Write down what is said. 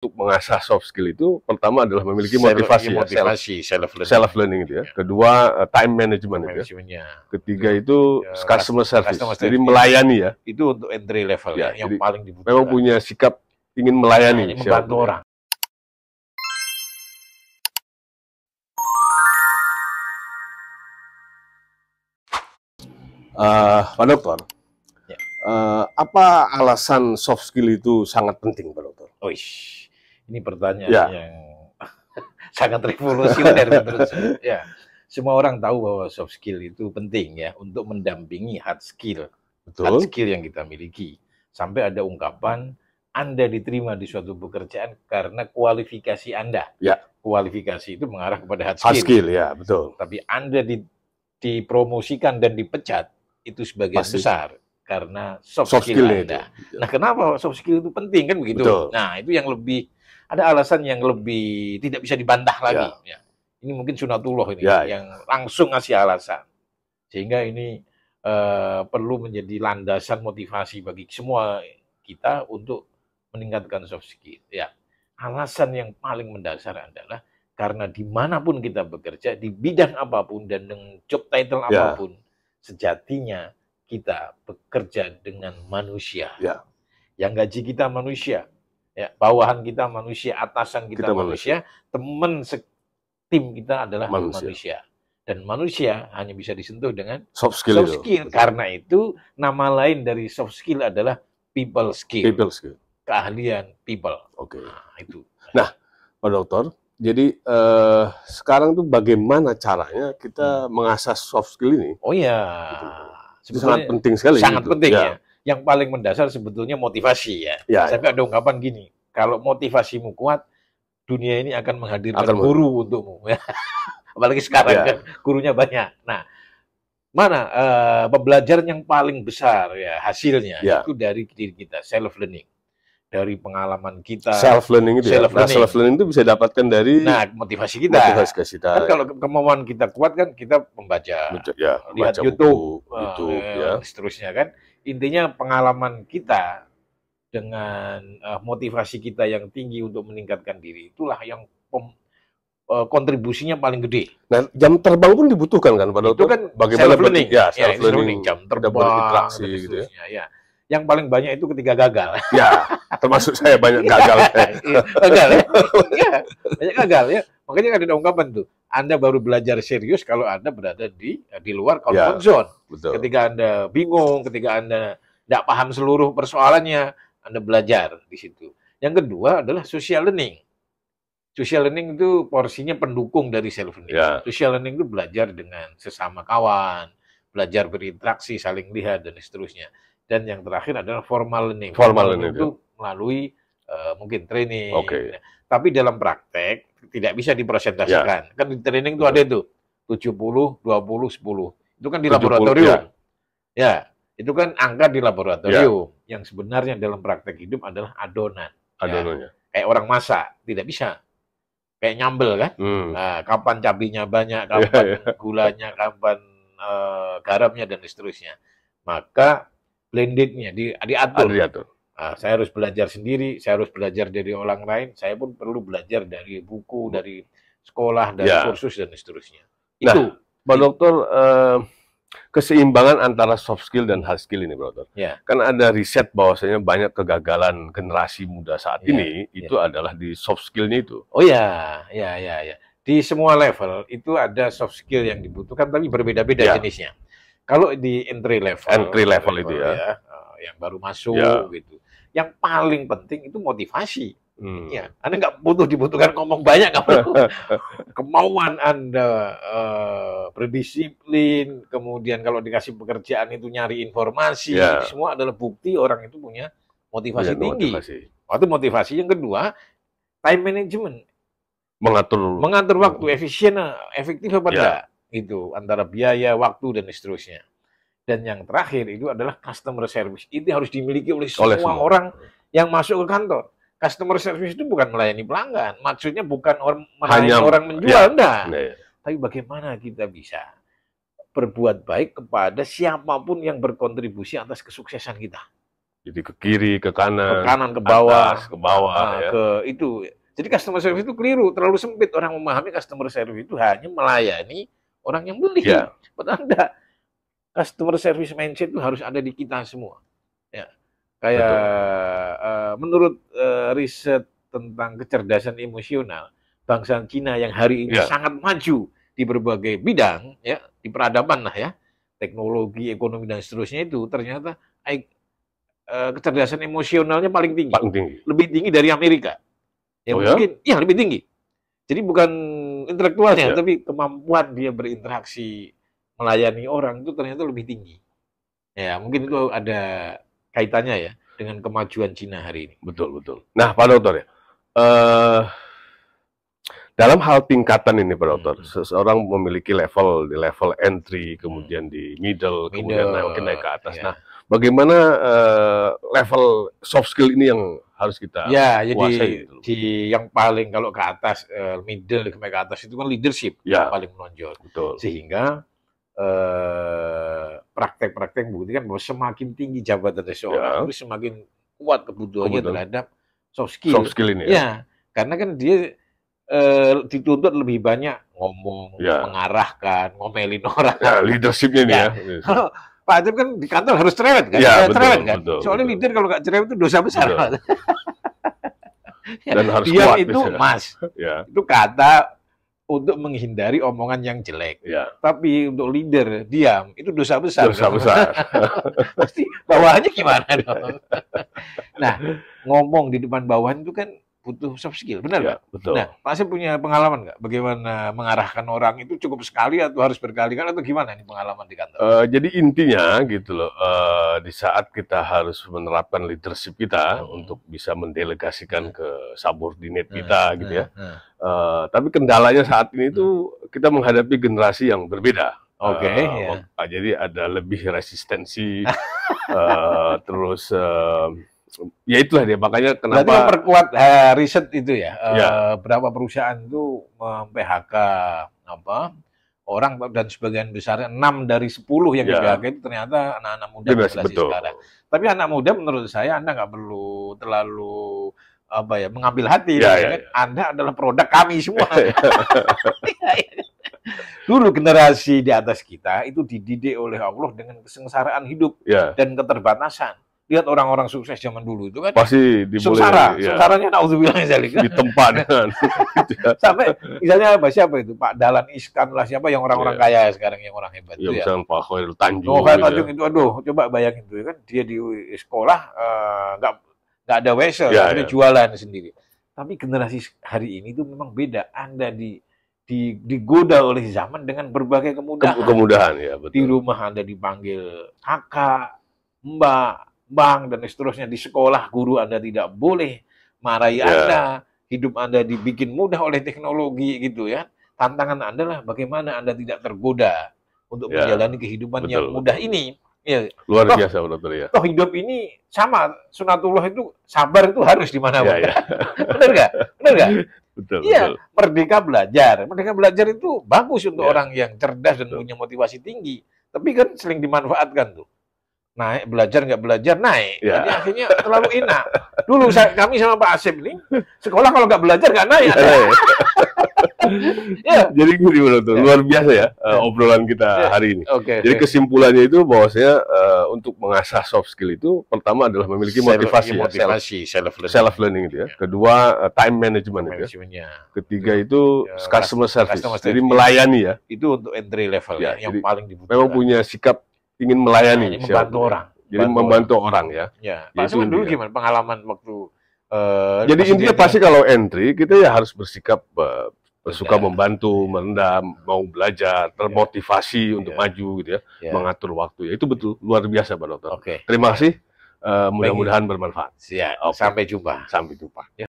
untuk mengasah soft skill itu pertama adalah memiliki motivasi, self learning itu ya. Kedua time management itu ya. Ketiga itu customer service. Jadi melayani ya. Itu untuk entry level ya, yang paling dibutuhkan. Memang punya sikap ingin melayani, membantu orang. Pak Dokter, apa alasan soft skill itu sangat penting, Pak Dokter? Ini pertanyaan yang sangat revolusioner menurut saya. Ya, semua orang tahu bahwa soft skill itu penting ya untuk mendampingi hard skill. Betul. Hard skill yang kita miliki. Sampai ada ungkapan Anda diterima di suatu pekerjaan karena kualifikasi Anda. Ya. Kualifikasi itu mengarah kepada hard skill. Hard skill ya, betul. Tapi Anda dipromosikan dan dipecat itu sebagian besar karena soft skill Anda. Itu. Nah, kenapa soft skill itu penting kan begitu? Betul. Nah, itu yang lebih ada alasan yang lebih tidak bisa dibantah lagi. Ya. Ini mungkin sunatullah ini yang langsung ngasih alasan. Sehingga ini perlu menjadi landasan motivasi bagi semua kita untuk meningkatkan soft skill. Ya, alasan yang paling mendasar adalah karena dimanapun kita bekerja, di bidang apapun dan dengan job title apapun, sejatinya kita bekerja dengan manusia. Yang gaji kita manusia, bawahan kita manusia, atasan kita manusia, teman tim kita adalah manusia. Dan manusia hanya bisa disentuh dengan soft skill. Karena itu nama lain dari soft skill adalah people skill. Keahlian people. Nah, itu. Nah, Pak Dokter, jadi sekarang tuh bagaimana caranya kita mengasah soft skill ini? Itu sangat penting sekali. Sangat penting ya. Yang paling mendasar sebetulnya motivasi ya. Sampai ada ungkapan gini, kalau motivasimu kuat, dunia ini akan menghadirkan guru untukmu. Apalagi sekarang kan gurunya banyak. Nah, mana pembelajaran yang paling besar ya hasilnya itu dari diri kita, self learning. Dari pengalaman kita. Self learning itu self learning itu bisa dapatkan dari motivasi kita. Kan kalau kemauan kita kuat kan kita membaca, lihat YouTube, seterusnya kan. Intinya pengalaman kita dengan motivasi kita yang tinggi untuk meningkatkan diri itulah yang kontribusinya paling gede. Nah, jam terbang pun dibutuhkan kan, Pak Dokter? Itu kan bagaimana self learning, self learning, jam terbang, gitu ya. Yang paling banyak itu ketika gagal. Termasuk saya banyak gagal. Gagal ya? Banyak gagal ya. Makanya ada ungkapan tuh, Anda baru belajar serius kalau Anda berada di luar comfort zone. Betul. Ketika Anda bingung, ketika Anda tidak paham seluruh persoalannya, Anda belajar di situ. Yang kedua adalah social learning. Social learning itu porsinya pendukung dari self learning. Social learning itu belajar dengan sesama kawan, belajar berinteraksi, saling lihat, dan seterusnya. Dan yang terakhir adalah formal learning. Formal learning itu melalui mungkin training. Tapi dalam praktek tidak bisa dipresentasikan. Kan di training itu ada itu 70, 20, 10. Itu kan di laboratorium. Itu kan angka di laboratorium. Yang sebenarnya dalam praktek hidup adalah adonan. Kayak orang masak, tidak bisa. Kayak nyambel kan. Nah, kapan cabenya banyak, kapan gulanya, kapan garamnya, dan seterusnya. Maka blendednya diatur. Nah, saya harus belajar sendiri, saya harus belajar dari orang lain, saya pun perlu belajar dari buku, dari sekolah, dari kursus, dan seterusnya. Itu, Pak Dokter, keseimbangan antara soft skill dan hard skill ini, Pak Dokter. Kan ada riset bahwasanya banyak kegagalan generasi muda saat ini, itu adalah di soft skill-nya itu. Di semua level, itu ada soft skill yang dibutuhkan, tapi berbeda-beda jenisnya. Kalau di entry level itu yang baru masuk gitu, yang paling penting itu motivasi. Anda nggak dibutuhkan ngomong banyak, nggak perlu. Kemauan Anda berdisiplin, kemudian kalau dikasih pekerjaan itu nyari informasi, semua adalah bukti orang itu punya motivasi tinggi. Waktu motivasi yang kedua, time management, mengatur waktu efisien, efektif apa enggak? Itu antara biaya, waktu, dan seterusnya. Dan yang terakhir itu adalah customer service. Itu harus dimiliki oleh semua orang yang masuk ke kantor. Customer service itu bukan melayani pelanggan. Maksudnya bukan melayani orang menjual, enggak. Tapi bagaimana kita bisa berbuat baik kepada siapapun yang berkontribusi atas kesuksesan kita. Jadi ke kiri, ke kanan, ke bawah, atas, ke bawah, ya. Ke itu. Jadi customer service itu keliru, terlalu sempit orang memahami customer service itu hanya melayani orang yang beli. Ya. Padahal enggak. Customer service mindset itu harus ada di kita semua. Ya. Kayak menurut riset tentang kecerdasan emosional, bangsa Cina yang hari ini sangat maju di berbagai bidang, ya, di peradaban lah ya, teknologi, ekonomi dan seterusnya itu ternyata kecerdasan emosionalnya paling tinggi. Lebih tinggi dari Amerika. Ya mungkin, ya lebih tinggi. Jadi bukan intelektualnya, tapi kemampuan dia berinteraksi, melayani orang itu ternyata lebih tinggi. Ya mungkin itu ada kaitannya ya dengan kemajuan Cina hari ini. Betul, betul. Nah, Pak Dokter ya, dalam hal tingkatan ini Pak Dokter, seseorang memiliki level, di level entry, kemudian di middle, kemudian naik ke atas. Nah, bagaimana level soft skill ini yang harus kita kuasai? Jadi yang paling kalau ke atas, middle ke atas itu kan leadership yang paling menonjol. Betul. Sehingga praktek-praktek membuktikan bahwa semakin tinggi jabatan seseorang itu semakin kuat kebutuhannya terhadap soft skill. Soft skill ini karena kan dia dituntut lebih banyak ngomong, mengarahkan, ngomelin orang. Leadershipnya nih Kalau Pak Acep kan di kantor harus cerewet kan? Cerewet kan? Soalnya leader kalau nggak cerewet itu dosa besar. Dan harus diam kuat, itu mas, itu kata untuk menghindari omongan yang jelek. Tapi untuk leader diam itu dosa besar. Dosa besar. Pasti bawahannya gimana dong? Nah, ngomong di depan bawahan itu kan butuh soft skill, benar nggak? Betul. Nah, Pak Asep punya pengalaman nggak? Bagaimana mengarahkan orang itu cukup sekali atau harus berkali-kali atau gimana nih pengalaman di kantor? Jadi intinya gitu loh, di saat kita harus menerapkan leadership kita untuk bisa mendelegasikan ke subordinate kita gitu ya. Tapi kendalanya saat ini tuh kita menghadapi generasi yang berbeda. Jadi ada lebih resistensi, terus ya itulah dia, makanya kenapa. Berarti memperkuat riset itu ya, berapa perusahaan itu mem-PHK orang dan sebagian besar 6 dari 10 yang di-PHK itu ternyata anak-anak muda generasi sekarang. Tapi anak muda menurut saya Anda nggak perlu terlalu mengambil hati. Anda adalah produk kami semua. Dulu generasi di atas kita itu dididik oleh Allah dengan kesengsaraan hidup dan keterbatasan. Lihat orang-orang sukses zaman dulu itu kan pasti sengsara, sengsaranya naudzubillah ditempa dengan sampai misalnya siapa itu Pak Dahlan Iskan lah, siapa yang orang-orang kaya sekarang yang orang hebat itu misalnya Pak Khairul Tanjung. Itu aduh, coba bayangin tuh kan dia di sekolah nggak ada wesel, dia jualan sendiri. Tapi generasi hari ini tuh memang beda. Anda digoda oleh zaman dengan berbagai kemudahan. Betul. Di rumah Anda dipanggil kakak, mbak, bang, dan seterusnya. Di sekolah guru Anda tidak boleh marahi Anda, hidup Anda dibikin mudah oleh teknologi gitu ya. Tantangan Anda lah bagaimana Anda tidak tergoda untuk menjalani kehidupan yang mudah ini. Luar biasa Dokter ya. Toh hidup ini sama, sunatullah itu sabar itu harus di mana-mana. Benar nggak? Benar nggak? Betul. Merdeka belajar. Merdeka belajar itu bagus untuk orang yang cerdas dan punya motivasi tinggi. Tapi kan sering dimanfaatkan tuh. Naik belajar nggak belajar naik, jadi akhirnya terlalu enak. Dulu kami sama Pak Asep ini sekolah kalau nggak belajar nggak naik. Jadi gini luar biasa ya obrolan kita hari ini. Jadi kesimpulannya itu bahwasanya untuk mengasah soft skill itu pertama adalah memiliki motivasi self learning itu ya. Kedua time management itu ya. Ketiga itu customer service. Jadi melayani ya. Itu untuk entry level yang paling dibutuhkan. Memang punya sikap ingin melayani, membantu orang. Jadi membantu orang ya. Pak Asep dulu gimana pengalaman waktu? Jadi intinya pasti kalau entry kita ya harus bersikap suka membantu, merendam, mau belajar, termotivasi untuk maju gitu ya, mengatur waktu ya. Itu betul luar biasa Pak Dokter. Terima kasih, mudah-mudahan bermanfaat. Sampai jumpa. Sampai jumpa.